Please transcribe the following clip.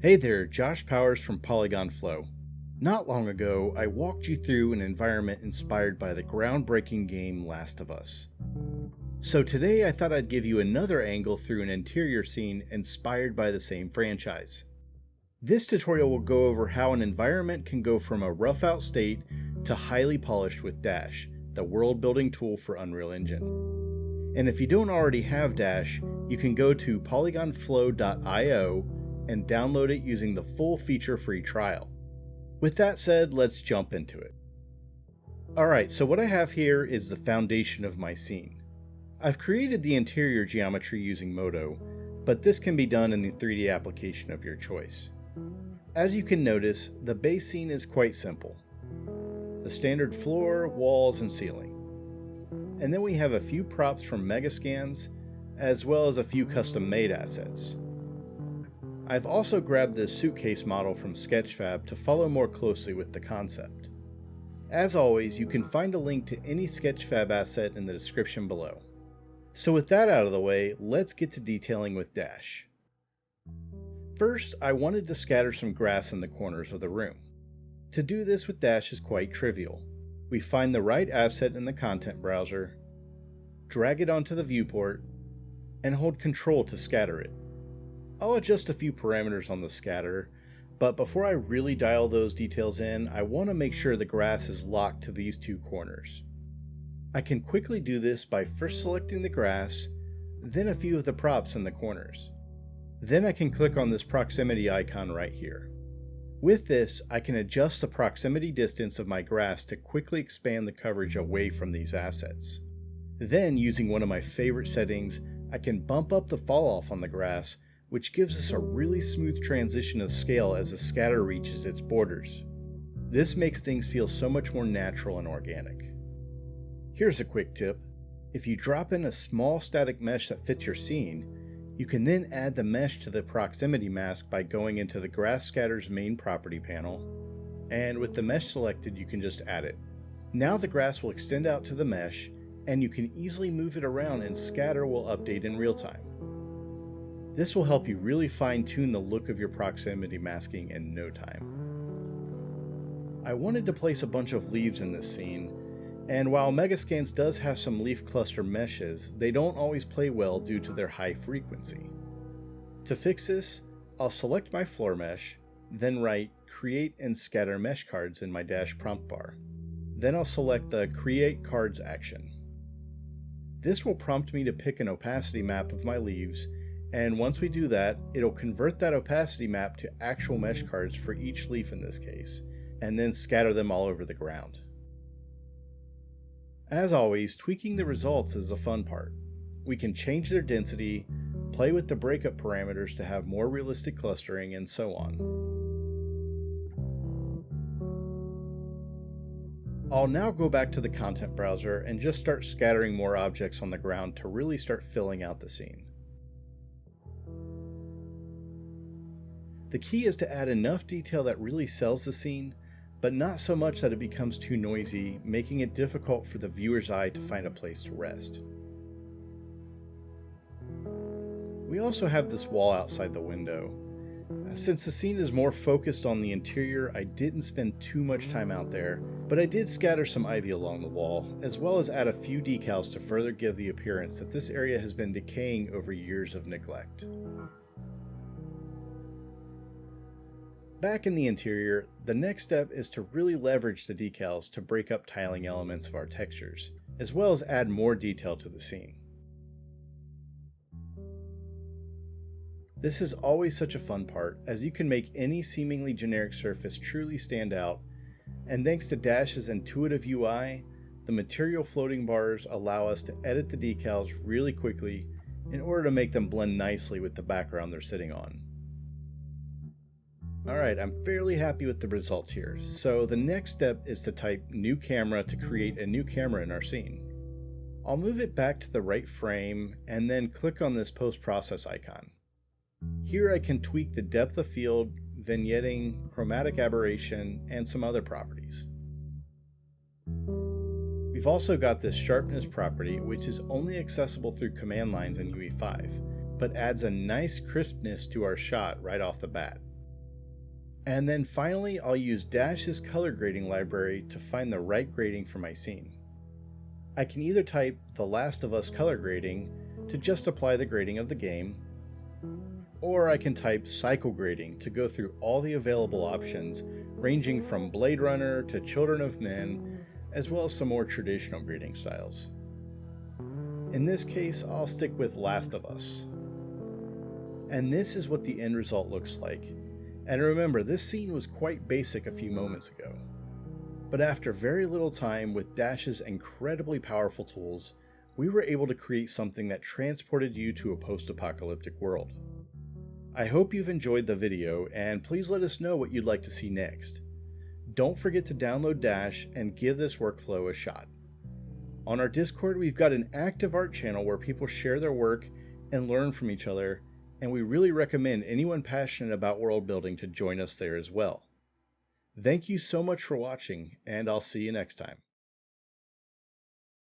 Hey there, Josh Powers from Polygonflow. Not long ago, I walked you through an environment inspired by the groundbreaking game Last of Us. So today I thought I'd give you another angle through an interior scene inspired by the same franchise. This tutorial will go over how an environment can go from a rough out state to highly polished with Dash, the world building tool for Unreal Engine. And if you don't already have Dash, you can go to polygonflow.io and download it using the full feature free trial. With that said, let's jump into it. Alright, so what I have here is the foundation of my scene. I've created the interior geometry using Modo, but this can be done in the 3D application of your choice. As you can notice, the base scene is quite simple. The standard floor, walls, and ceiling. And then we have a few props from megascans, as well as a few custom-made assets. I've also grabbed this suitcase model from Sketchfab to follow more closely with the concept. As always, you can find a link to any Sketchfab asset in the description below. So with that out of the way, let's get to detailing with Dash. First, I wanted to scatter some grass in the corners of the room. To do this with Dash is quite trivial. We find the right asset in the content browser, drag it onto the viewport, and hold Ctrl to scatter it. I'll adjust a few parameters on the scatter, but before I really dial those details in, I want to make sure the grass is locked to these two corners. I can quickly do this by first selecting the grass, then a few of the props in the corners. Then I can click on this proximity icon right here. With this, I can adjust the proximity distance of my grass to quickly expand the coverage away from these assets. Then, using one of my favorite settings, I can bump up the fall off on the grass, which gives us a really smooth transition of scale as the scatter reaches its borders. This makes things feel so much more natural and organic. Here's a quick tip. If you drop in a small static mesh that fits your scene, you can then add the mesh to the proximity mask by going into the grass scatter's main property panel, and with the mesh selected you can just add it. Now the grass will extend out to the mesh, and you can easily move it around and scatter will update in real time. This will help you really fine-tune the look of your proximity masking in no time. I wanted to place a bunch of leaves in this scene, and while Megascans does have some leaf cluster meshes, they don't always play well due to their high frequency. To fix this, I'll select my floor mesh, then write Create and Scatter Mesh Cards in my Dash prompt bar. Then I'll select the Create Cards action. This will prompt me to pick an opacity map of my leaves, and once we do that, it'll convert that opacity map to actual mesh cards for each leaf in this case, and then scatter them all over the ground. As always, tweaking the results is the fun part. We can change their density, play with the breakup parameters to have more realistic clustering, and so on. I'll now go back to the content browser and just start scattering more objects on the ground to really start filling out the scene. The key is to add enough detail that really sells the scene, but not so much that it becomes too noisy, making it difficult for the viewer's eye to find a place to rest. We also have this wall outside the window. Since the scene is more focused on the interior, I didn't spend too much time out there, but I did scatter some ivy along the wall, as well as add a few decals to further give the appearance that this area has been decaying over years of neglect. Back in the interior, the next step is to really leverage the decals to break up tiling elements of our textures, as well as add more detail to the scene. This is always such a fun part, as you can make any seemingly generic surface truly stand out, and thanks to Dash's intuitive UI, the material floating bars allow us to edit the decals really quickly in order to make them blend nicely with the background they're sitting on. Alright, I'm fairly happy with the results here, so the next step is to type new camera to create a new camera in our scene. I'll move it back to the right frame and then click on this post-process icon. Here I can tweak the depth of field, vignetting, chromatic aberration, and some other properties. We've also got this sharpness property, which is only accessible through command lines in UE5, but adds a nice crispness to our shot right off the bat. And then finally, I'll use Dash's color grading library to find the right grading for my scene. I can either type The Last of Us color grading to just apply the grading of the game, or I can type cycle grading to go through all the available options, ranging from Blade Runner to Children of Men, as well as some more traditional grading styles. In this case, I'll stick with Last of Us. And this is what the end result looks like. And remember, this scene was quite basic a few moments ago. But after very little time with Dash's incredibly powerful tools, we were able to create something that transported you to a post-apocalyptic world. I hope you've enjoyed the video, and please let us know what you'd like to see next. Don't forget to download Dash and give this workflow a shot. On our Discord, we've got an active art channel where people share their work and learn from each other, and we really recommend anyone passionate about world building to join us there as well. Thank you so much for watching, and I'll see you next time.